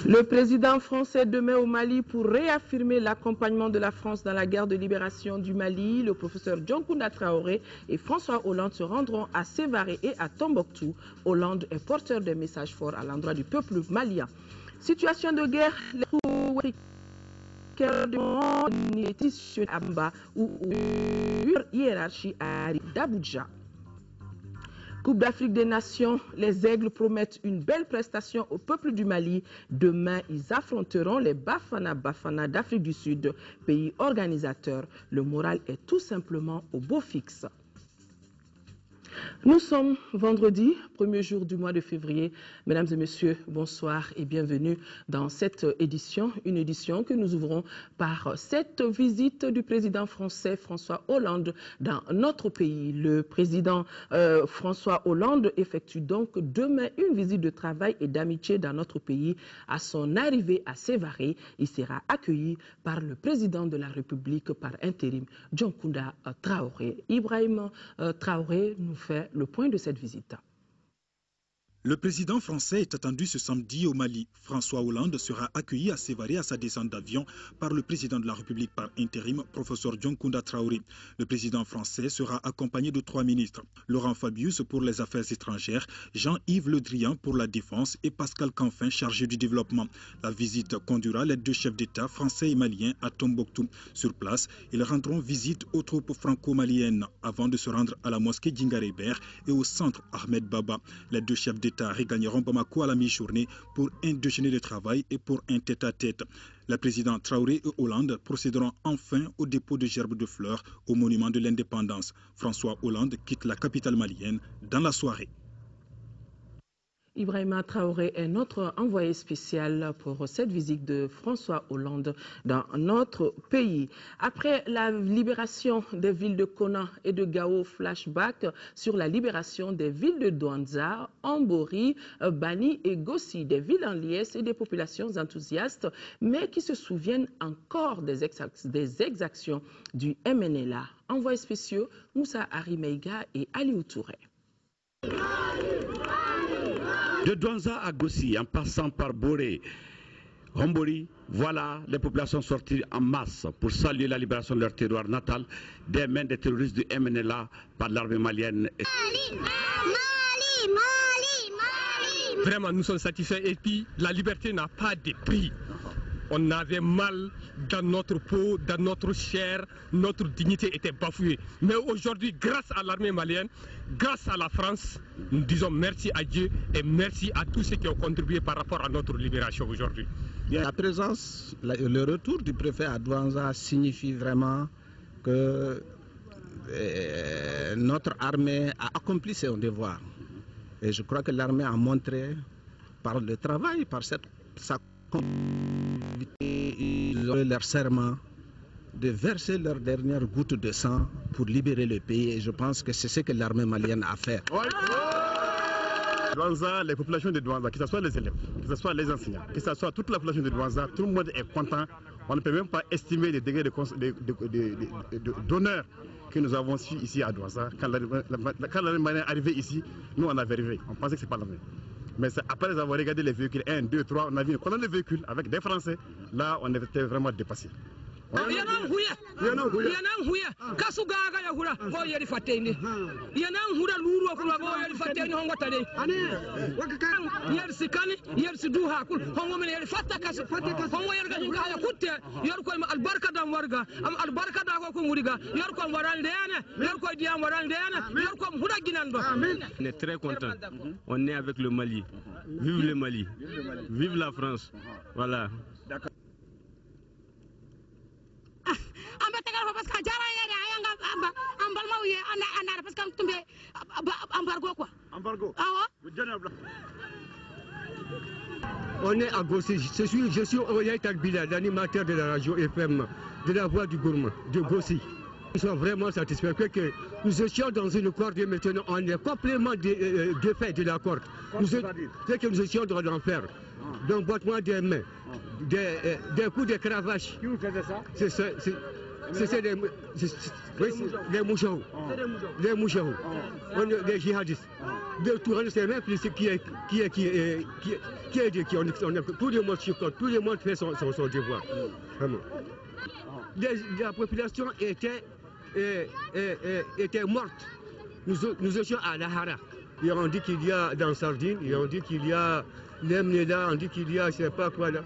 Le président français demain au Mali pour réaffirmer l'accompagnement de la France dans la guerre de libération du Mali. Le professeur Dioncounda Traoré et François Hollande se rendront à Sévaré et à Tombouctou. Hollande est porteur de messages forts à l'endroit du peuple malien. Situation de guerre, les ou hiérarchie d'Abuja. Coupe d'Afrique des Nations, les Aigles promettent une belle prestation au peuple du Mali. Demain, ils affronteront les Bafana d'Afrique du Sud, pays organisateur. Le moral est tout simplement au beau fixe. Nous sommes vendredi, premier jour du mois de février. Mesdames et messieurs, bonsoir et bienvenue dans cette édition. Une édition que nous ouvrons par cette visite du président français François Hollande dans notre pays. Le président François Hollande effectue donc demain une visite de travail et d'amitié dans notre pays. À son arrivée à Sévaré, il sera accueilli par le président de la République par intérim, Dioncounda Traoré. Ibrahim Traoré nous fait le point de cette visite. Le président français est attendu ce samedi au Mali. François Hollande sera accueilli à Sévaré à sa descente d'avion par le président de la République par intérim, professeur Dioncounda Traoré. Le président français sera accompagné de 3 ministres. Laurent Fabius pour les affaires étrangères, Jean-Yves Le Drian pour la défense et Pascal Canfin chargé du développement. La visite conduira les 2 chefs d'État français et maliens à Tombouctou. Sur place, ils rendront visite aux troupes franco-maliennes avant de se rendre à la mosquée Djingarébert et au centre Ahmed Baba. Les 2 chefs d'État regagneront Bamako à la mi-journée pour un déjeuner de travail et pour un tête-à-tête. Le président Traoré et Hollande procéderont enfin au dépôt de gerbes de fleurs au monument de l'indépendance. François Hollande quitte la capitale malienne dans la soirée. Ibrahima Traoré est notre envoyé spécial pour cette visite de François Hollande dans notre pays. Après la libération des villes de Kona et de Gao, flashback sur la libération des villes de Douanza, Ambori, Bani et Gossi, des villes en liesse et des populations enthousiastes, mais qui se souviennent encore des exactions du MNLA. Envoyés spéciaux Moussa Arimeiga et Aliou Touré. De Douanza à Gossi, en passant par Boré, Hombori, voilà les populations sorties en masse pour saluer la libération de leur territoire natal des mains des terroristes du MNLA par l'armée malienne. Vraiment, nous sommes satisfaits et puis la liberté n'a pas de prix. On avait mal dans notre peau, dans notre chair, notre dignité était bafouée. Mais aujourd'hui, grâce à l'armée malienne, grâce à la France, nous disons merci à Dieu et merci à tous ceux qui ont contribué par rapport à notre libération aujourd'hui. La présence, le retour du préfet à Douanza signifie vraiment que notre armée a accompli ses devoirs. Et je crois que l'armée a montré par le travail, par sa ils ont leur serment de verser leur dernière goutte de sang pour libérer le pays et je pense que c'est ce que l'armée malienne a fait. Douanza, les populations de Douanza, que ce soit les élèves, que ce soit les enseignants, que ce soit toute la population de Douanza, tout le monde est content. On ne peut même pas estimer les degrés d'honneur que nous avons su ici à Douanza. Quand l'armée malienne est arrivée ici, nous on avait rêvé, on pensait que ce n'est pas l'armée. Mais après avoir regardé les véhicules 1, 2, 3, on a vu une colonne de véhicules avec des Français. Là, on était vraiment dépassés. On est très content. On est avec le Mali. Vive le Mali. Vive la France. Voilà. On est à Gossi. Je suis Oyet Albila, l'animateur de la radio FM, de la voix du gourmand, de Gossi. Ils sont vraiment satisfaits que nous étions dans une corde et maintenant on est complètement défait de la corde. C'est que nous étions dans l'enfer. Donc, battement des mains, des coups de cravache. Qui vous faisait ça? C'est les mouchons. Les djihadistes. de Touraine, c'est même plus qui est tout le monde chicote, tout le monde fait son devoir. Vraiment. La population était morte. Nous étions à Lahara. Et on dit qu'il y a dans Sardine, et on dit qu'il y a Lemneda, on dit qu'il y a, je ne sais pas quoi là,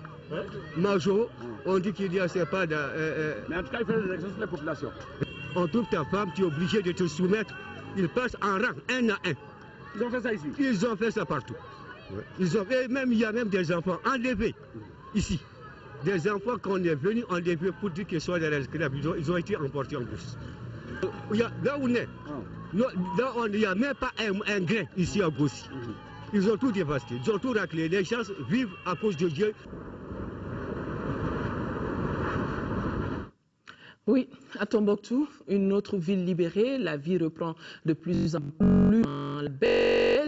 Majo, on dit qu'il y a, je ne sais pas. Mais en tout cas, il faut des exercices de la population. On trouve ta femme, tu es obligé de te soumettre. Ils passent en rang, un à un. Ils ont fait ça ici? Ils ont fait ça partout. Ils ont fait, même, il y a même des enfants enlevés ici. Des enfants qu'on est venus enlever pour dire qu'ils sont dans l'esclavage. Ils ont été emportés en plus. Là où on est, là il n'y a même pas un grain ici à Gossi. Ils ont tout dévasté, ils ont tout raclé. Les gens vivent à cause de Dieu. Oui, à Tombouctou, une autre ville libérée, la vie reprend de plus en plus la baie,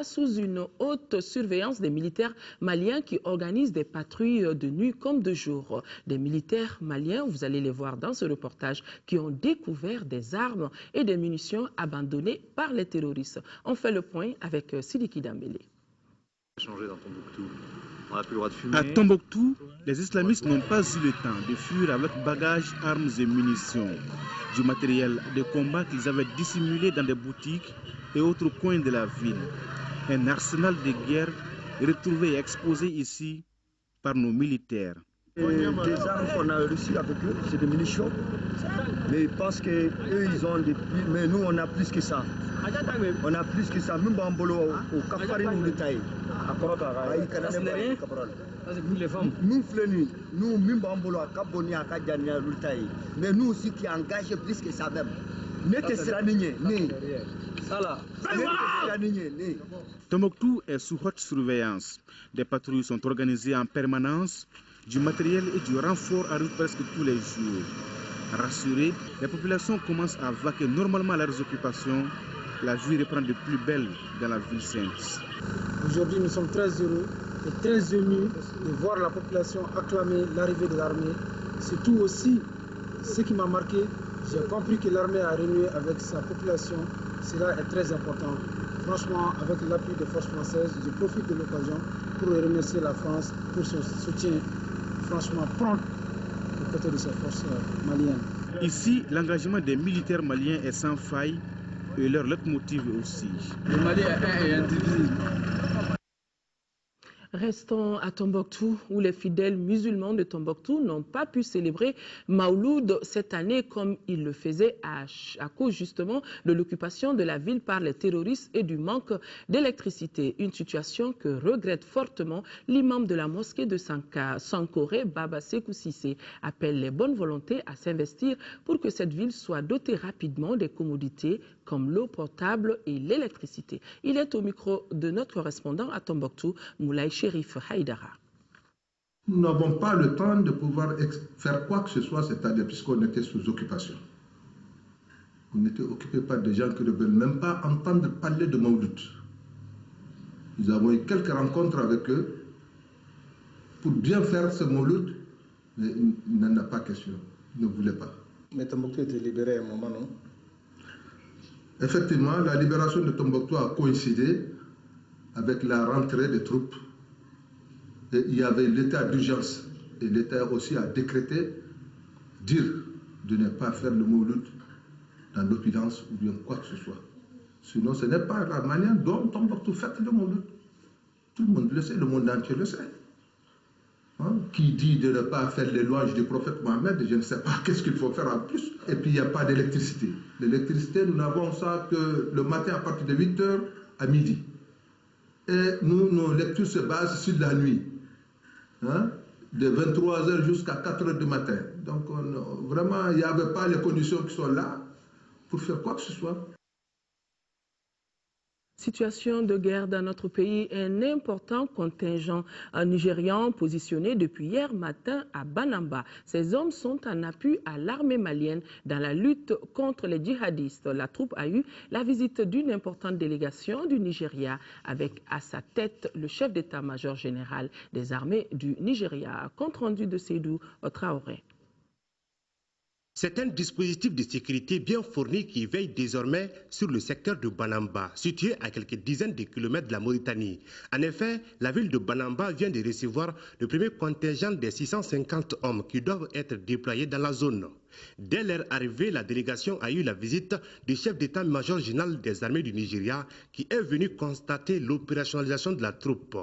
sous une haute surveillance des militaires maliens qui organisent des patrouilles de nuit comme de jour. Des militaires maliens, vous allez les voir dans ce reportage, qui ont découvert des armes et des munitions abandonnées par les terroristes. On fait le point avec Sidiki Dambélé. Changé dans Tombouctou. On n'a plus le droit de fumer. À Tombouctou, les islamistes n'ont pas eu le temps de fuir avec bagages, armes et munitions. Du matériel de combat qu'ils avaient dissimulé dans des boutiques et autres coins de la ville. Un arsenal de guerre retrouvé et exposé ici par nos militaires. Des armes qu'on a reçues avec eux, c'est des munitions. Mais ils pensent qu'eux, ils ont des... Mais nous, on a plus que ça. On a plus que ça. Même Bambolo, au Kafarin, nous détaillons. Nous, nous, même Bambolo, à Kaboni, à Kadjania, nous détaillons. Mais nous aussi qui engagés plus que ça même. Tombouctou est sous haute surveillance. Des patrouilles sont organisées en permanence. Du matériel et du renfort arrivent presque tous les jours. Rassurés, les populations commencent à vaquer normalement à leurs occupations. La vie reprend de plus belle dans la ville sainte. Aujourd'hui, nous sommes très heureux et très émus de voir la population acclamer l'arrivée de l'armée. Surtout aussi, ce qui m'a marqué, j'ai compris que l'armée a renoué avec sa population. Cela est très important. Franchement, avec l'appui des forces françaises, je profite de l'occasion pour remercier la France pour son soutien franchement prompt aux côtés de ses forces maliennes. Ici, l'engagement des militaires maliens est sans faille et leur leitmotiv aussi. Le Mali est un et indivisible. Restons à Tombouctou, où les fidèles musulmans de Tombouctou n'ont pas pu célébrer Maouloud cette année comme ils le faisaient à cause justement de l'occupation de la ville par les terroristes et du manque d'électricité. Une situation que regrette fortement l'imam de la mosquée de Sankoré, Baba Sekou Cissé, appelle les bonnes volontés à s'investir pour que cette ville soit dotée rapidement des commodités comme l'eau potable et l'électricité. Il est au micro de notre correspondant à Tombouctou, Moulay Chérif Haïdara. Nous n'avons pas le temps de pouvoir faire quoi que ce soit cette année puisqu'on était sous occupation. On était occupé par des gens qui ne veulent même pas entendre parler de Maouloud. Nous avons eu quelques rencontres avec eux pour bien faire ce Maouloud, mais il n'en a pas question. Ils ne voulaient pas. Mais Tombouctou était libéré à un moment, non? Effectivement, la libération de Tombouctou a coïncidé avec la rentrée des troupes. Et il y avait l'état d'urgence. Et l'État aussi a décrété dire de ne pas faire le Maouloud dans l'opulence ou bien quoi que ce soit. Sinon, ce n'est pas la manière dont Tombouctou fait le Maouloud. Tout le monde le sait, le monde entier le sait. Hein? Qui dit de ne pas faire l'éloge du prophète Mohammed, je ne sais pas qu'est-ce qu'il faut faire en plus. Et puis il n'y a pas d'électricité. L'électricité, nous n'avons ça que le matin à partir de 8 h à midi. Et nous, nos lectures se basent sur la nuit. Hein? De 23 h jusqu'à 4 h du matin. Donc vraiment, il n'y avait pas les conditions qui sont là pour faire quoi que ce soit. Situation de guerre dans notre pays, un important contingent nigérian positionné depuis hier matin à Banamba. Ces hommes sont en appui à l'armée malienne dans la lutte contre les djihadistes. La troupe a eu la visite d'une importante délégation du Nigeria avec à sa tête le chef d'état-major général des armées du Nigeria. Compte rendu de Seydou Traoré. C'est un dispositif de sécurité bien fourni qui veille désormais sur le secteur de Banamba, situé à quelques dizaines de kilomètres de la Mauritanie. En effet, la ville de Banamba vient de recevoir le premier contingent des 650 hommes qui doivent être déployés dans la zone. Dès leur arrivée, la délégation a eu la visite du chef d'état-major général des armées du Nigeria qui est venu constater l'opérationnalisation de la troupe.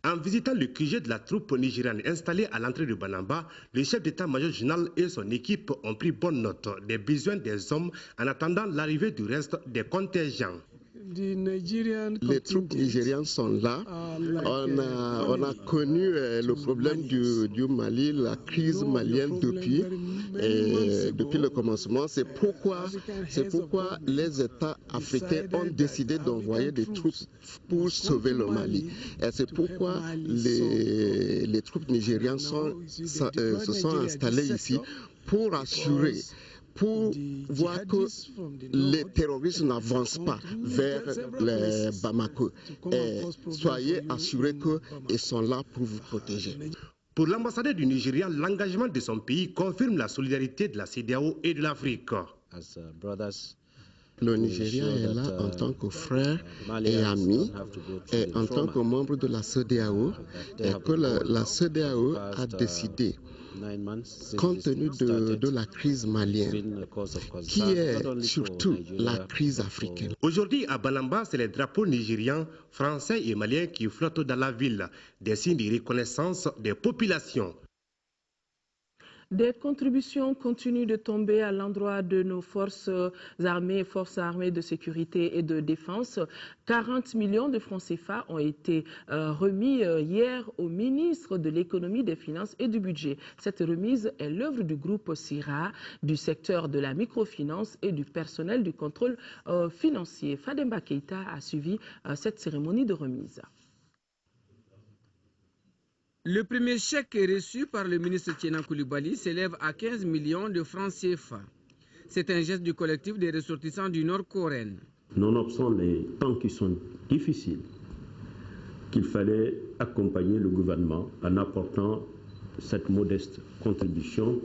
En visitant le QG de la troupe nigériane installée à l'entrée de Banamba, le chef d'état-major général et son équipe ont pris bonne note des besoins des hommes en attendant l'arrivée du reste des contingents. Les troupes nigériennes sont là. On a connu le problème du Mali, la crise malienne depuis le commencement. C'est pourquoi les États africains ont décidé d'envoyer des troupes pour sauver le Mali. Et c'est pourquoi les troupes nigériennes se sont installées ici pour assurer, pour voir que les terroristes n'avancent pas vers les Bamako. Et soyez assurés qu'ils sont là pour vous protéger. Pour l'ambassadeur du Nigeria, l'engagement de son pays confirme la solidarité de la CEDEAO et de l'Afrique. Le Nigeria est là en tant que frère et ami et en tant que membre de la CEDEAO, et que la CEDEAO a décidé, compte tenu de la crise malienne, qui est surtout la crise africaine. Aujourd'hui à Banamba, c'est les drapeaux nigérians, français et maliens qui flottent dans la ville, des signes de reconnaissance des populations. Des contributions continuent de tomber à l'endroit de nos forces armées de sécurité et de défense. 40 millions de francs CFA ont été remis hier au ministre de l'économie, des finances et du budget. Cette remise est l'œuvre du groupe CIRA, du secteur de la microfinance et du personnel du contrôle financier. Fademba Keïta a suivi cette cérémonie de remise. Le premier chèque reçu par le ministre Tiena Coulibaly s'élève à 15 millions de francs CFA. C'est un geste du collectif des ressortissants du Nord-Coréen. Nonobstant les temps qui sont difficiles, qu'il fallait accompagner le gouvernement en apportant cette modeste contribution.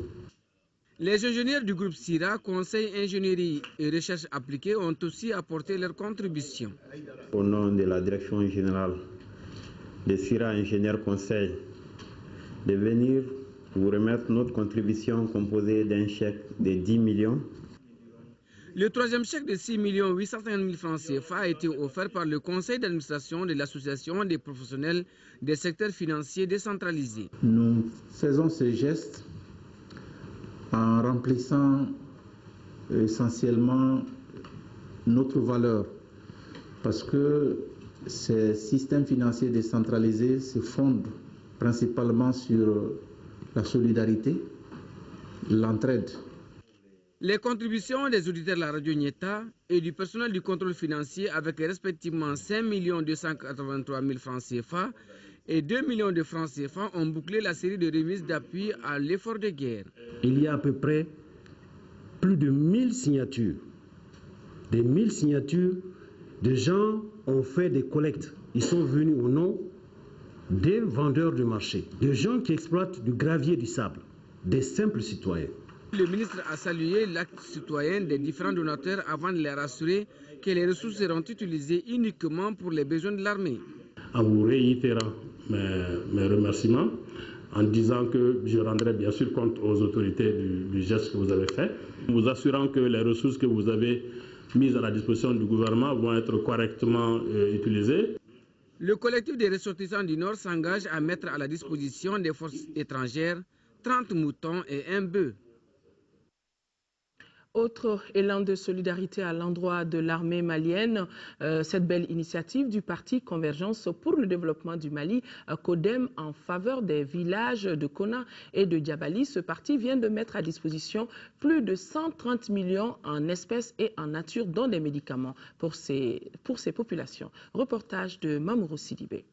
Les ingénieurs du groupe CIRA, Conseil ingénierie et recherche appliquée, ont aussi apporté leur contribution. Au nom de la direction générale de CIRA Ingénieurs Conseil, de venir vous remettre notre contribution composée d'un chèque de 10 millions. Le troisième chèque de 6 850 000 francs CFA a été offert par le conseil d'administration de l'Association des professionnels des secteurs financiers décentralisés. Nous faisons ce geste en remplissant essentiellement notre valeur, parce que ces systèmes financiers décentralisés se fondent principalement sur la solidarité, l'entraide. Les contributions des auditeurs de la radio Nieta et du personnel du contrôle financier avec respectivement 5 283 000 francs CFA et 2 millions de francs CFA ont bouclé la série de remises d'appui à l'effort de guerre. Il y a à peu près plus de 1000 signatures. Des 1000 signatures, de gens ont fait des collectes. Ils sont venus au nom des vendeurs du marché, de gens qui exploitent du gravier, du sable, des simples citoyens. Le ministre a salué l'acte citoyen des différents donateurs avant de les rassurer que les ressources seront utilisées uniquement pour les besoins de l'armée. En vous réitérant mes remerciements, en disant que je rendrai bien sûr compte aux autorités du geste que vous avez fait, vous assurant que les ressources que vous avez mises à la disposition du gouvernement vont être correctement utilisées. Le collectif des ressortissants du Nord s'engage à mettre à la disposition des forces étrangères 30 moutons et un bœuf. Autre élan de solidarité à l'endroit de l'armée malienne, cette belle initiative du parti Convergence pour le développement du Mali, CODEM, en faveur des villages de Kona et de Diabali. Ce parti vient de mettre à disposition plus de 130 millions en espèces et en nature, dont des médicaments pour ces populations. Reportage de Mamourou Sidibé.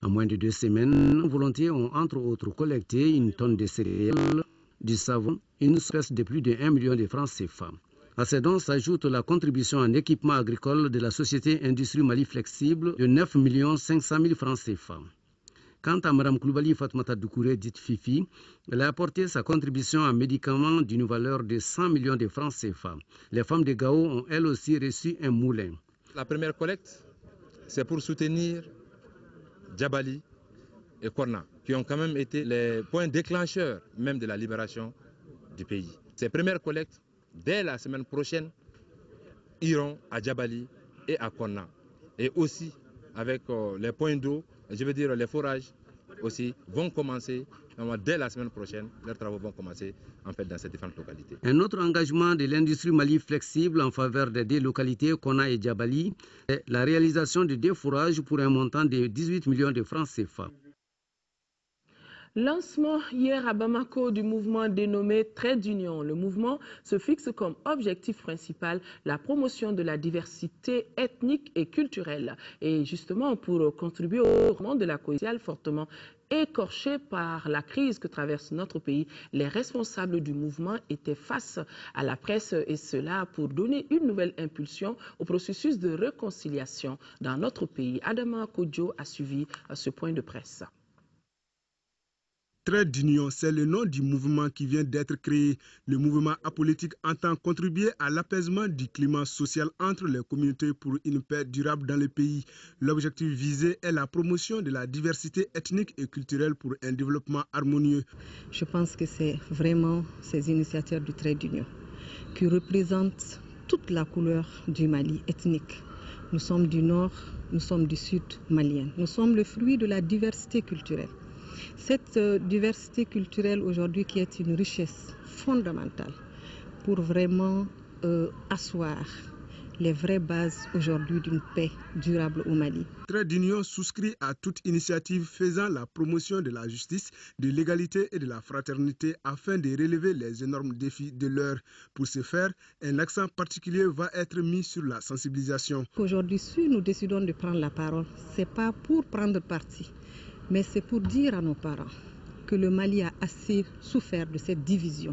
En moins de 2 semaines, les volontaires ont entre autres collecté une tonne de céréales, du savon, une espèce de plus de 1 million de francs CFA. À ces dons s'ajoute la contribution en équipement agricole de la société Industrie Mali Flexible de 9 500 000 francs CFA. Quant à Mme Koulibaly Fatoumata Doucouré, dite Fifi, elle a apporté sa contribution en médicaments d'une valeur de 100 millions de francs CFA. Les femmes de Gao ont elles aussi reçu un moulin. La première collecte, c'est pour soutenir Djabali et Korna, qui ont quand même été les points déclencheurs même de la libération du pays. Ces premières collectes, dès la semaine prochaine, iront à Djabali et à Korna. Et aussi avec les points d'eau, je veux dire les forages aussi, vont commencer dès la semaine prochaine. Leurs travaux vont commencer en fait dans ces différentes localités. Un autre engagement de l'industrie Mali flexible en faveur des deux localités, Kona et Djabali, est la réalisation de deux forages pour un montant de 18 millions de francs CFA. Lancement hier à Bamako du mouvement dénommé Trait d'Union. Le mouvement se fixe comme objectif principal la promotion de la diversité ethnique et culturelle. Et justement pour contribuer au développement de la cohésion fortement écorché par la crise que traverse notre pays, les responsables du mouvement étaient face à la presse et cela pour donner une nouvelle impulsion au processus de réconciliation dans notre pays. Adama Kodjo a suivi ce point de presse. Trait d'Union, c'est le nom du mouvement qui vient d'être créé. Le mouvement apolitique entend contribuer à l'apaisement du climat social entre les communautés pour une paix durable dans le pays. L'objectif visé est la promotion de la diversité ethnique et culturelle pour un développement harmonieux. Je pense que c'est vraiment ces initiateurs du Trait d'Union qui représentent toute la couleur du Mali ethnique. Nous sommes du nord, nous sommes du sud malien. Nous sommes le fruit de la diversité culturelle. Cette diversité culturelle aujourd'hui qui est une richesse fondamentale pour vraiment asseoir les vraies bases aujourd'hui d'une paix durable au Mali. Trait d'Union souscrit à toute initiative faisant la promotion de la justice, de l'égalité et de la fraternité afin de relever les énormes défis de l'heure. Pour ce faire, un accent particulier va être mis sur la sensibilisation. Aujourd'hui, si nous décidons de prendre la parole, ce n'est pas pour prendre parti, mais c'est pour dire à nos parents que le Mali a assez souffert de cette division.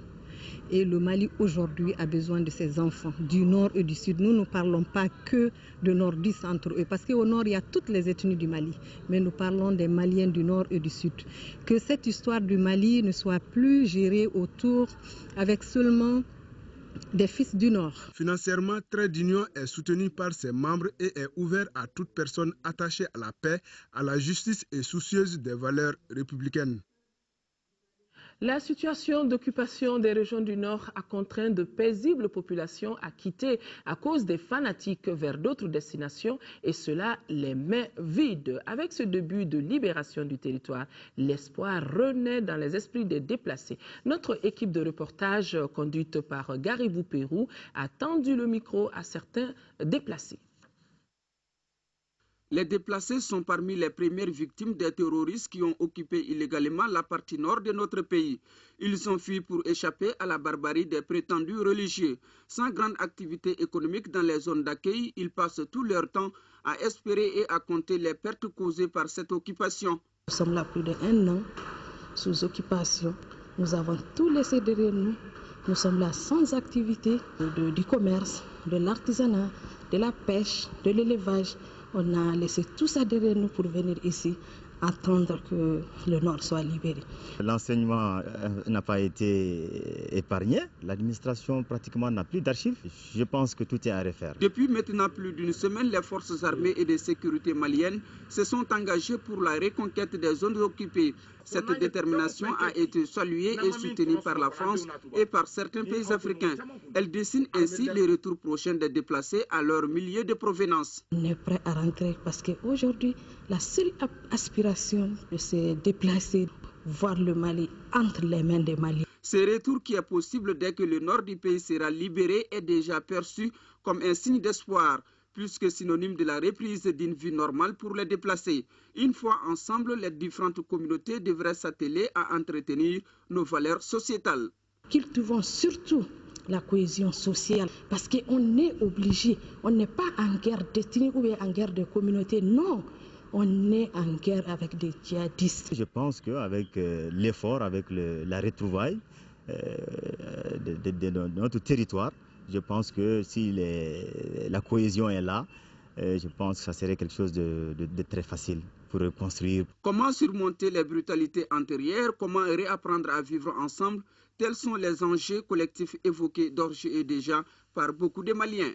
Et le Mali aujourd'hui a besoin de ses enfants du nord et du sud. Nous ne parlons pas que de nordistes entre eux, parce qu'au nord, il y a toutes les ethnies du Mali. Mais nous parlons des Maliens du nord et du sud. Que cette histoire du Mali ne soit plus gérée autour avec seulement des fils du Nord. Financièrement, Trait d'Union est soutenu par ses membres et est ouvert à toute personne attachée à la paix, à la justice et soucieuse des valeurs républicaines. La situation d'occupation des régions du Nord a contraint de paisibles populations à quitter à cause des fanatiques vers d'autres destinations et cela les met vides. Avec ce début de libération du territoire, l'espoir renaît dans les esprits des déplacés. Notre équipe de reportage conduite par Garibou Pérou a tendu le micro à certains déplacés. Les déplacés sont parmi les premières victimes des terroristes qui ont occupé illégalement la partie nord de notre pays. Ils ont fui pour échapper à la barbarie des prétendus religieux. Sans grande activité économique dans les zones d'accueil, ils passent tout leur temps à espérer et à compter les pertes causées par cette occupation. Nous sommes là plus d'1 an sous occupation. Nous avons tout laissé derrière nous. Nous sommes là sans activité du commerce, de l'artisanat, de la pêche, de l'élevage. On a laissé tout ça derrière nous pour venir ici attendre que le Nord soit libéré. L'enseignement n'a pas été épargné. L'administration pratiquement n'a plus d'archives. Je pense que tout est à refaire. Depuis maintenant plus d'une semaine, les forces armées et de sécurité maliennes se sont engagées pour la reconquête des zones occupées. Cette détermination a été saluée et soutenue par la France et par certains pays africains. Elle dessine ainsi les retours prochains des déplacés à leur milieu de provenance. On est prêt à rentrer parce qu'aujourd'hui, la seule aspiration de se déplacer, voir le Mali entre les mains des Maliens. Ce retour qui est possible dès que le nord du pays sera libéré est déjà perçu comme un signe d'espoir, plus que synonyme de la reprise d'une vie normale pour les déplacés. Une fois ensemble, les différentes communautés devraient s'atteler à entretenir nos valeurs sociétales. Cultivons surtout la cohésion sociale parce qu'on est obligé, on n'est pas en guerre d'ethnie ou en guerre de communauté, non. On est en guerre avec des djihadistes. Je pense qu'avec l'effort, avec la retrouvaille de notre territoire, je pense que si la cohésion est là, je pense que ça serait quelque chose de très facile pour reconstruire. Comment surmonter les brutalités antérieures? Comment réapprendre à vivre ensemble? Tels sont les enjeux collectifs évoqués d'ores et déjà par beaucoup de Maliens.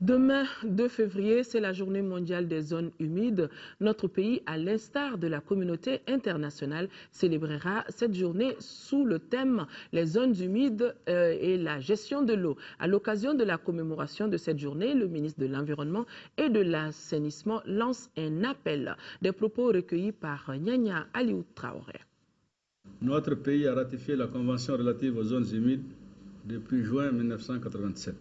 Demain, 2 février, c'est la journée mondiale des zones humides. Notre pays, à l'instar de la communauté internationale, célébrera cette journée sous le thème « Les zones humides et la gestion de l'eau ». À l'occasion de la commémoration de cette journée, le ministre de l'Environnement et de l'Assainissement lance un appel. Des propos recueillis par Nyanya Aliou Traoré. Notre pays a ratifié la Convention relative aux zones humides depuis juin 1987.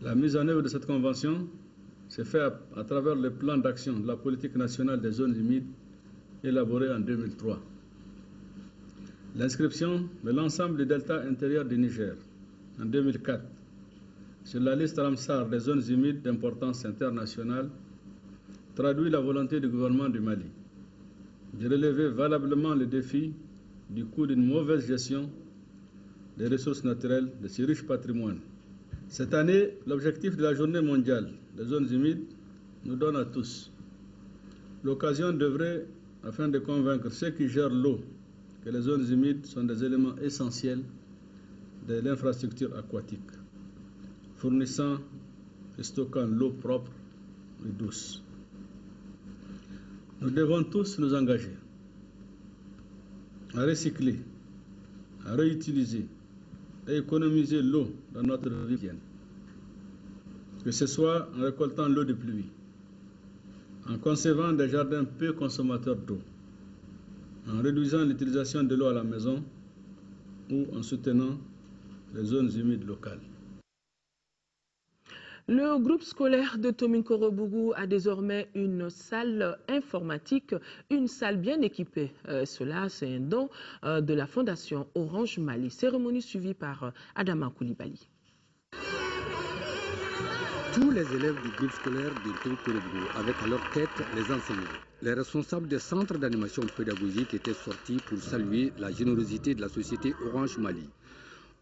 La mise en œuvre de cette convention s'est faite à travers le plan d'action de la politique nationale des zones humides élaboré en 2003. L'inscription de l'ensemble du delta intérieur du Niger en 2004 sur la liste Ramsar des zones humides d'importance internationale traduit la volonté du gouvernement du Mali de relever valablement le défi du coût d'une mauvaise gestion des ressources naturelles de ce riche patrimoine. Cette année, l'objectif de la journée mondiale des zones humides nous donne à tous l'occasion d'œuvrer afin de convaincre ceux qui gèrent l'eau que les zones humides sont des éléments essentiels de l'infrastructure aquatique, fournissant et stockant l'eau propre et douce. Nous devons tous nous engager à recycler, à réutiliser et économiser l'eau dans notre rivière, que ce soit en récoltant l'eau de pluie, en concevant des jardins peu consommateurs d'eau, en réduisant l'utilisation de l'eau à la maison ou en soutenant les zones humides locales. Le groupe scolaire de Tomikoro-Bougou a désormais une salle informatique, une salle bien équipée. Cela, c'est un don de la Fondation Orange Mali. Cérémonie suivie par Adama Koulibaly. Tous les élèves du groupe scolaire de Tomikoro-Bougou, avec à leur tête les enseignants, les responsables des centres d'animation pédagogique étaient sortis pour saluer la générosité de la société Orange Mali.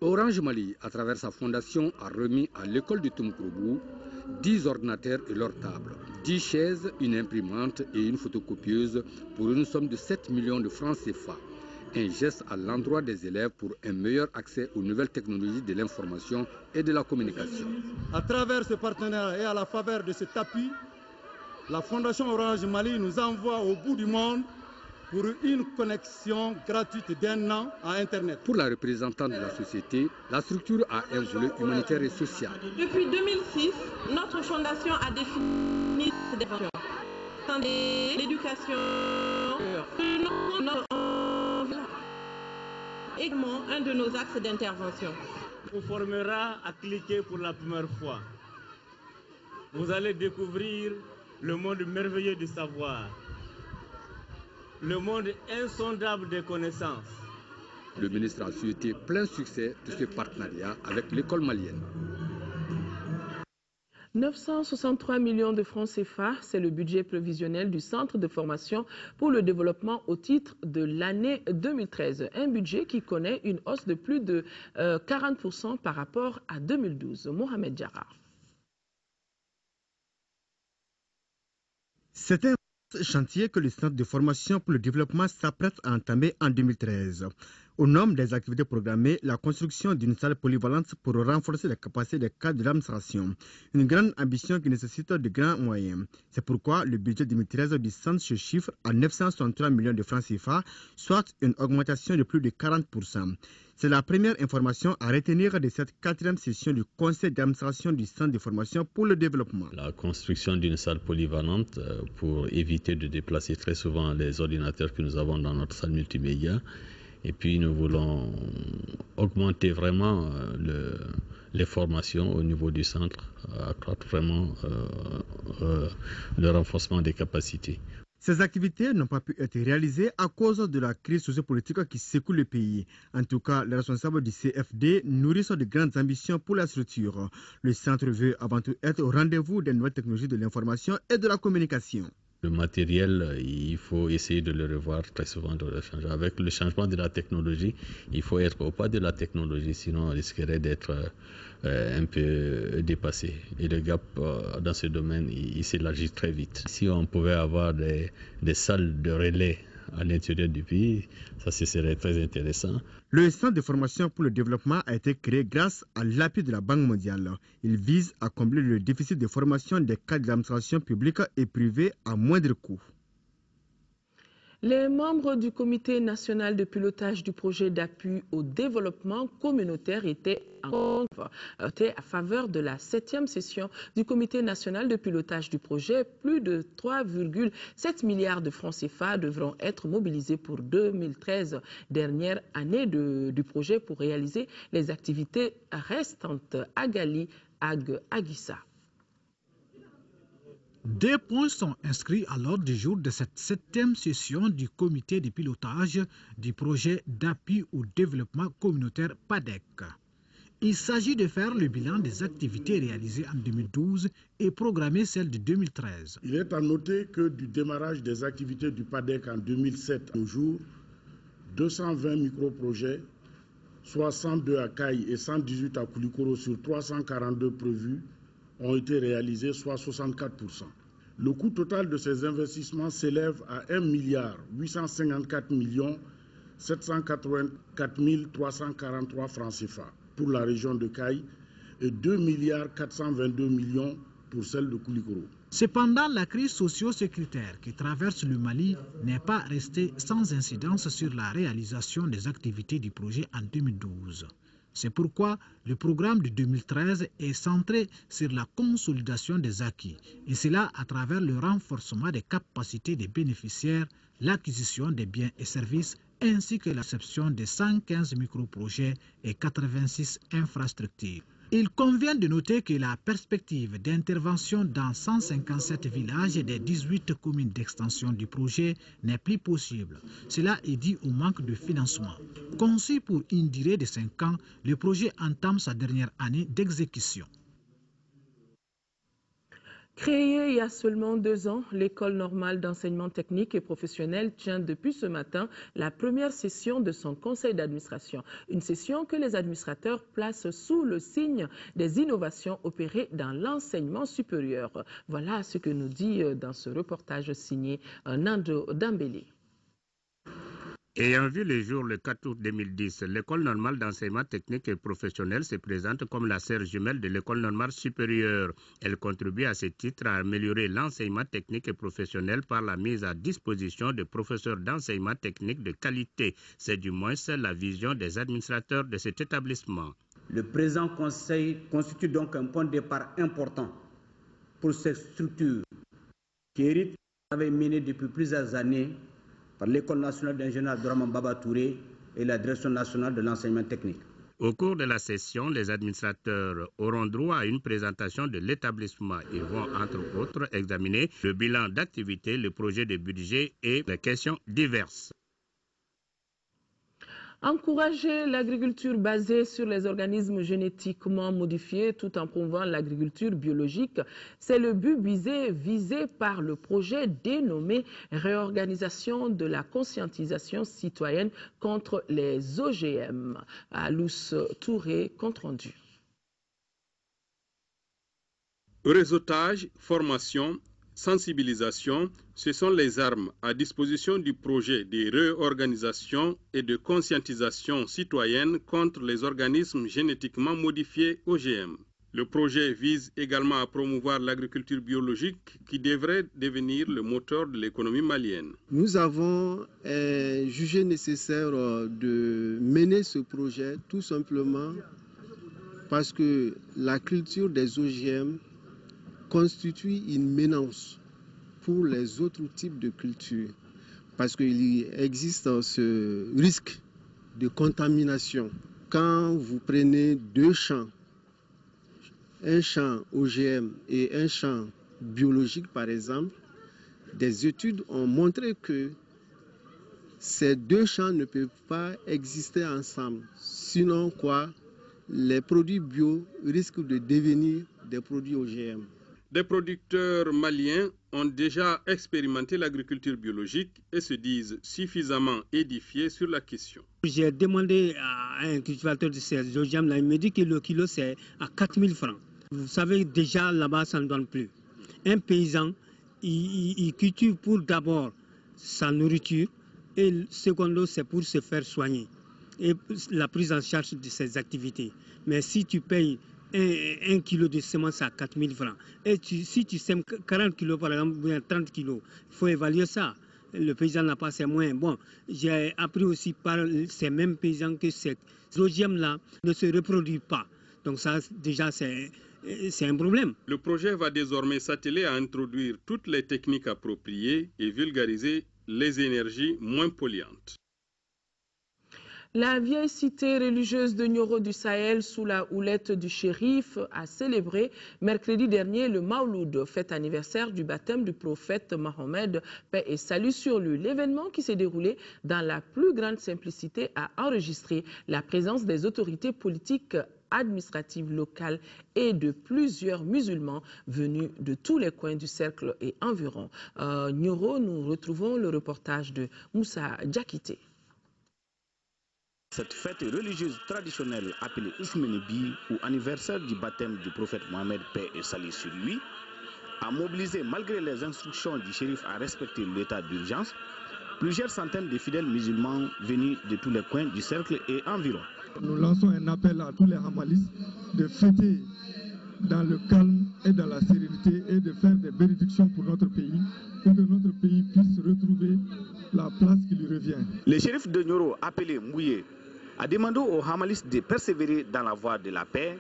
Orange Mali, à travers sa fondation, a remis à l'école de Tomikoro-Bougou 10 ordinateurs et leurs tables, 10 chaises, une imprimante et une photocopieuse pour une somme de 7 millions de francs CFA. Un geste à l'endroit des élèves pour un meilleur accès aux nouvelles technologies de l'information et de la communication. À travers ce partenariat et à la faveur de cet appui, la Fondation Orange Mali nous envoie au bout du monde pour une connexion gratuite d'1 an à Internet. Pour la représentante de la société, la structure a un volet humanitaire et social. Depuis 2006, notre fondation a défini ses dépenses. L'éducation, également un de nos axes d'intervention. On vous formera à cliquer pour la première fois. Vous allez découvrir le monde merveilleux du savoir, le monde insondable des connaissances. Le ministre a souhaité plein succès de ce partenariat avec l'école malienne. 963 millions de francs CFA, c'est le budget prévisionnel du Centre de formation pour le développement au titre de l'année 2013. Un budget qui connaît une hausse de plus de 40% par rapport à 2012. Mohamed Diarra. C'est un chantier que le Centre de formation pour le développement s'apprête à entamer en 2013. Au nombre des activités programmées, la construction d'une salle polyvalente pour renforcer les capacités des cadres de l'administration. Une grande ambition qui nécessite de grands moyens. C'est pourquoi le budget 2013 du Centre se chiffre à 963 millions de francs CFA, soit une augmentation de plus de 40%. C'est la première information à retenir de cette 4e session du Conseil d'administration du Centre de formation pour le développement. La construction d'une salle polyvalente pour éviter de déplacer très souvent les ordinateurs que nous avons dans notre salle multimédia. Et puis nous voulons augmenter vraiment les formations au niveau du centre, accroître vraiment le renforcement des capacités. Ces activités n'ont pas pu être réalisées à cause de la crise sociopolitique qui secoue le pays. En tout cas, les responsables du CFD nourrissent de grandes ambitions pour la structure. Le centre veut avant tout être au rendez-vous des nouvelles technologies de l'information et de la communication. Le matériel, il faut essayer de le revoir très souvent, de le changer. Avec le changement de la technologie, il faut être au pas de la technologie, sinon on risquerait d'être un peu dépassé. Et le gap dans ce domaine, il s'élargit très vite. Si on pouvait avoir des salles de relais à l'intérieur du pays, ça ce serait très intéressant. Le Centre de formation pour le développement a été créé grâce à l'appui de la Banque mondiale. Il vise à combler le déficit de formation des cadres de l'administration publique et privée à moindre coût. Les membres du comité national de pilotage du projet d'appui au développement communautaire étaient à faveur de la 7e session du comité national de pilotage du projet. Plus de 3,7 milliards de francs CFA devront être mobilisés pour 2013, dernière année du projet, pour réaliser les activités restantes. Agali Aguissa. Des points sont inscrits à l'ordre du jour de cette 7e session du comité de pilotage du projet d'appui au développement communautaire PADEC. Il s'agit de faire le bilan des activités réalisées en 2012 et programmer celles de 2013. Il est à noter que du démarrage des activités du PADEC en 2007 au jour, 220 micro-projets, 62 à Caille et 118 à Koulikoro sur 342 prévus, ont été réalisés, soit 64%. Le coût total de ces investissements s'élève à 1,854 784 343 francs CFA pour la région de Caille et 2,422 milliards pour celle de Koulikoro. Cependant, la crise socio-sécuritaire qui traverse le Mali n'est pas restée sans incidence sur la réalisation des activités du projet en 2012. C'est pourquoi le programme de 2013 est centré sur la consolidation des acquis, et cela à travers le renforcement des capacités des bénéficiaires, l'acquisition des biens et services, ainsi que la réception de 115 micro-projets et 86 infrastructures. Il convient de noter que la perspective d'intervention dans 157 villages des 18 communes d'extension du projet n'est plus possible. Cela est dû au manque de financement. Conçu pour une durée de 5 ans, le projet entame sa dernière année d'exécution. Créée il y a seulement 2 ans, l'École normale d'enseignement technique et professionnel tient depuis ce matin la première session de son conseil d'administration. Une session que les administrateurs placent sous le signe des innovations opérées dans l'enseignement supérieur. Voilà ce que nous dit dans ce reportage signé Nando Dambélé. Ayant vu le jour le 4 août 2010, l'École normale d'enseignement technique et professionnel se présente comme la sœur jumelle de l'École normale supérieure. Elle contribue à ce titre à améliorer l'enseignement technique et professionnel par la mise à disposition de professeurs d'enseignement technique de qualité. C'est du moins la vision des administrateurs de cet établissement. Le présent conseil constitue donc un point de départ important pour cette structure qui hérite du travail mené depuis plusieurs années par l'École nationale d'ingénieurs Abdourahmane Baba Touré et la Direction nationale de l'enseignement technique. Au cours de la session, les administrateurs auront droit à une présentation de l'établissement. Ils vont, entre autres, examiner le bilan d'activité, le projet de budget et les questions diverses. Encourager l'agriculture basée sur les organismes génétiquement modifiés tout en promouvant l'agriculture biologique, c'est le but visé par le projet dénommé Réorganisation de la conscientisation citoyenne contre les OGM. Alous Touré, compte rendu. Réseautage, formation, sensibilisation, ce sont les armes à disposition du projet de réorganisation et de conscientisation citoyenne contre les organismes génétiquement modifiés OGM. Le projet vise également à promouvoir l'agriculture biologique qui devrait devenir le moteur de l'économie malienne. Nous avons jugé nécessaire de mener ce projet tout simplement parce que la culture des OGM constitue une menace pour les autres types de cultures parce qu'il existe ce risque de contamination. Quand vous prenez 2 champs, un champ OGM et un champ biologique par exemple, des études ont montré que ces 2 champs ne peuvent pas exister ensemble. Sinon quoi, les produits bio risquent de devenir des produits OGM. Des producteurs maliens ont déjà expérimenté l'agriculture biologique et se disent suffisamment édifiés sur la question. J'ai demandé à un cultivateur de ces ogièmes, il me dit que le kilo c'est à 4 000 francs. Vous savez, déjà là-bas ça ne donne plus. Un paysan, il cultive pour d'abord sa nourriture et secondo c'est pour se faire soigner et la prise en charge de ses activités. Mais si tu payes 1 kilo de semences à 4 000 francs. Et si tu sèmes 40 kilos par exemple, ou bien 30 kilos, il faut évaluer ça. Le paysan n'a pas ses moyens. Bon, j'ai appris aussi par ces mêmes paysans que ces ogièmes-là ne se reproduisent pas. Donc ça, déjà, c'est un problème. Le projet va désormais s'atteler à introduire toutes les techniques appropriées et vulgariser les énergies moins polluantes. La vieille cité religieuse de Nioro du Sahel, sous la houlette du shérif, a célébré mercredi dernier le Mawloud, fête anniversaire du baptême du prophète Mohammed, paix et salut sur lui. L'événement qui s'est déroulé dans la plus grande simplicité a enregistré la présence des autorités politiques administratives locales et de plusieurs musulmans venus de tous les coins du cercle et environ. Nioro, nous retrouvons le reportage de Moussa Diakité. Cette fête religieuse traditionnelle appelée Ousmenebi, ou anniversaire du baptême du prophète Mohammed, paix et salut sur lui, a mobilisé, malgré les instructions du shérif à respecter l'état d'urgence, plusieurs centaines de fidèles musulmans venus de tous les coins du cercle et environ. Nous lançons un appel à tous les Hamalis de fêter dans le calme et dans la sérénité et de faire des bénédictions pour notre pays, pour que notre pays puisse retrouver la place qui lui revient. Le shérif de Nioro, appelé Mouye, a demandé aux Hamalis de persévérer dans la voie de la paix,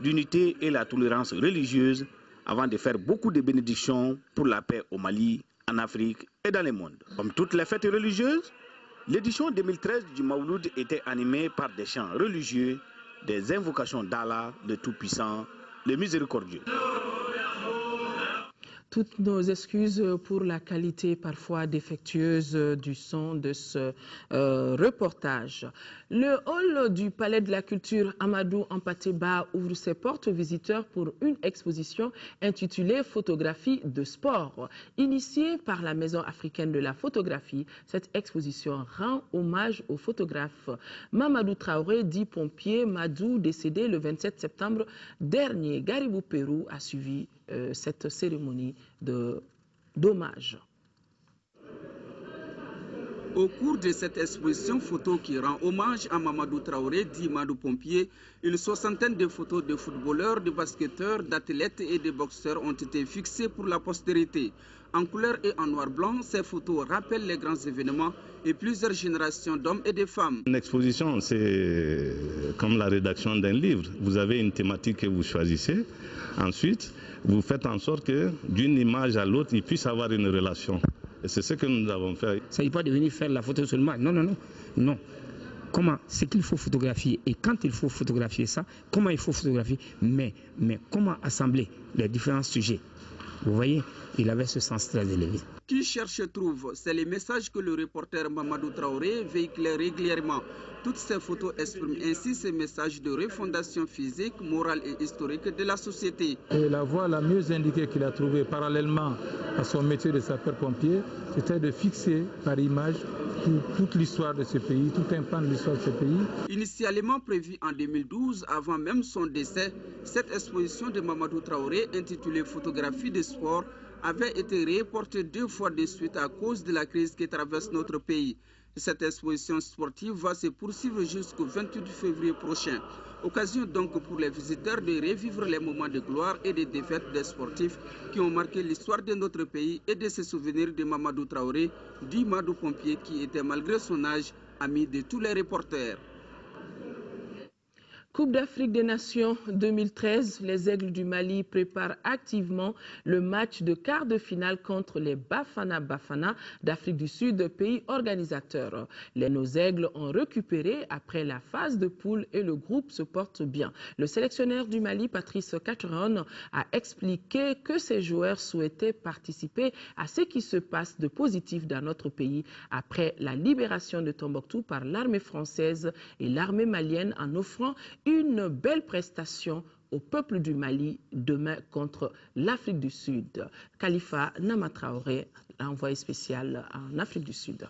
l'unité et la tolérance religieuse avant de faire beaucoup de bénédictions pour la paix au Mali, en Afrique et dans le monde. Comme toutes les fêtes religieuses, l'édition 2013 du Mawloud était animée par des chants religieux, des invocations d'Allah, le Tout-Puissant, le Miséricordieux. Toutes nos excuses pour la qualité parfois défectueuse du son de ce reportage. Le hall du Palais de la Culture Amadou Hampâté-Bâ ouvre ses portes aux visiteurs pour une exposition intitulée « Photographie de sport ». Initiée par la Maison africaine de la photographie, cette exposition rend hommage au photographe Mamadou Traoré, dit pompier Madou, décédé le 27 septembre dernier. Garibou Pérou a suivi cette cérémonie d'hommage. Au cours de cette exposition photo qui rend hommage à Mamadou Traoré, dit Madou Pompier, une soixantaine de photos de footballeurs, de basketteurs, d'athlètes et de boxeurs ont été fixées pour la postérité. En couleur et en noir-blanc, ces photos rappellent les grands événements et plusieurs générations d'hommes et de femmes. Une exposition, c'est comme la rédaction d'un livre. Vous avez une thématique que vous choisissez. Ensuite, vous faites en sorte que d'une image à l'autre, il puisse avoir une relation. Et c'est ce que nous avons fait. Ça ne s'agit pas de venir faire la photo seulement. Non, non, non. Non. Comment, c'est qu'il faut photographier. Et quand il faut photographier ça, comment il faut photographier, mais comment assembler les différents sujets. Vous voyez, il avait ce sens très élevé. Qui cherche trouve, c'est le message que le reporter Mamadou Traoré véhiculait régulièrement. Toutes ces photos expriment ainsi ces messages de refondation physique, morale et historique de la société. Et la voie la mieux indiquée qu'il a trouvée parallèlement à son métier de sapeur-pompier, c'était de fixer par image toute l'histoire de ce pays, tout un pan de l'histoire de ce pays. Initialement prévue en 2012, avant même son décès, cette exposition de Mamadou Traoré, intitulée Photographie de sport, avait été reportée 2 fois de suite à cause de la crise qui traverse notre pays. Cette exposition sportive va se poursuivre jusqu'au 28 février prochain. Occasion donc pour les visiteurs de revivre les moments de gloire et de défaite des sportifs qui ont marqué l'histoire de notre pays et de se souvenir de Mamadou Traoré, dit Madou Pompier, qui était malgré son âge ami de tous les reporters. Coupe d'Afrique des Nations 2013, les Aigles du Mali préparent activement le match de quart de finale contre les Bafana Bafana d'Afrique du Sud, pays organisateur. Nos Aigles ont récupéré après la phase de poule et le groupe se porte bien. Le sélectionneur du Mali, Patrice Cacheron, a expliqué que ses joueurs souhaitaient participer à ce qui se passe de positif dans notre pays après la libération de Tombouctou par l'armée française et l'armée malienne en offrant une belle prestation au peuple du Mali demain contre l'Afrique du Sud. Khalifa Nama Traoré, envoyé spécial en Afrique du Sud.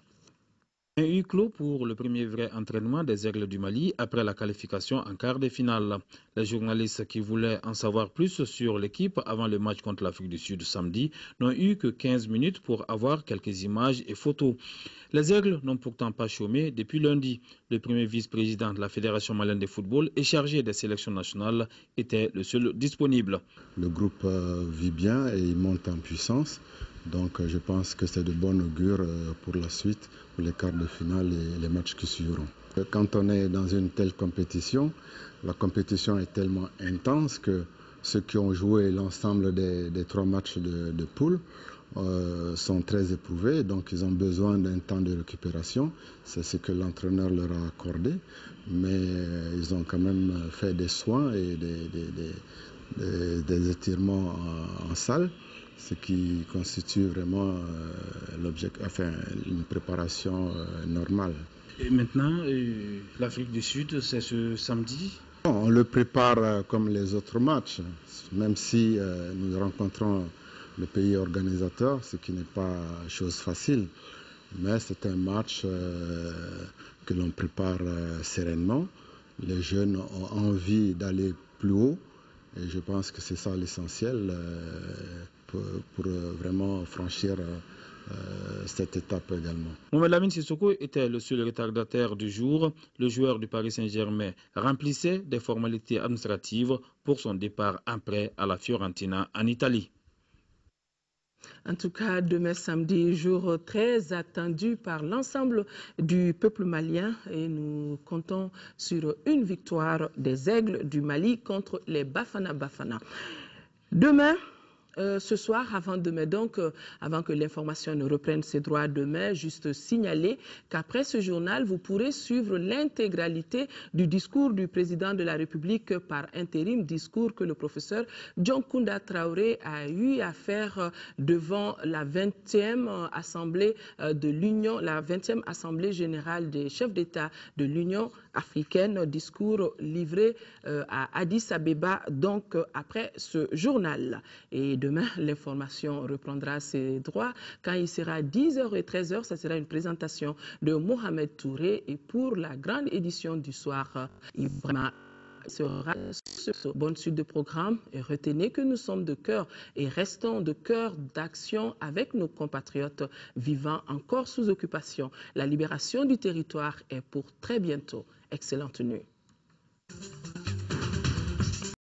Un huis clos pour le premier vrai entraînement des Aigles du Mali après la qualification en quart de finale. Les journalistes qui voulaient en savoir plus sur l'équipe avant le match contre l'Afrique du Sud samedi n'ont eu que 15 minutes pour avoir quelques images et photos. Les Aigles n'ont pourtant pas chômé depuis lundi. Le premier vice-président de la Fédération malienne de football et chargé des sélections nationales était le seul disponible. Le groupe vit bien et il monte en puissance. Donc je pense que c'est de bon augure pour la suite, pour les quarts de finale et les matchs qui suivront. Quand on est dans une telle compétition, la compétition est tellement intense que ceux qui ont joué l'ensemble des 3 matchs de poule sont très éprouvés, donc ils ont besoin d'un temps de récupération. C'est ce que l'entraîneur leur a accordé, mais ils ont quand même fait des soins et des étirements en salle, ce qui constitue vraiment une préparation normale. Et maintenant, l'Afrique du Sud, c'est ce samedi? On le prépare comme les autres matchs, même si nous rencontrons le pays organisateur, ce qui n'est pas chose facile. Mais c'est un match que l'on prépare sereinement. Les jeunes ont envie d'aller plus haut et je pense que c'est ça l'essentiel pour vraiment franchir cette étape également. Mohamed Lamine Sissoko était le seul retardataire du jour. Le joueur du Paris Saint-Germain remplissait des formalités administratives pour son départ en prêt à la Fiorentina en Italie. En tout cas, demain samedi, jour très attendu par l'ensemble du peuple malien et nous comptons sur une victoire des Aigles du Mali contre les Bafana Bafana. Demain, ce soir, avant-demain, donc, avant que l'information ne reprenne ses droits demain, juste signaler qu'après ce journal, vous pourrez suivre l'intégralité du discours du président de la République par intérim, discours que le professeur John Kounda Traoré a eu à faire devant la 20e Assemblée de l'Union, la 20e Assemblée générale des chefs d'État de l'Union africaine, discours livré à Addis Abeba, donc après ce journal. Et demain, l'information reprendra ses droits. Quand il sera 10h et 13h, ça sera une présentation de Mohamed Touré. Et pour la grande édition du soir, il sera sur bonne suite de programme. Et retenez que nous sommes de cœur et restons de cœur d'action avec nos compatriotes vivant encore sous occupation. La libération du territoire est pour très bientôt. Excellente nuit.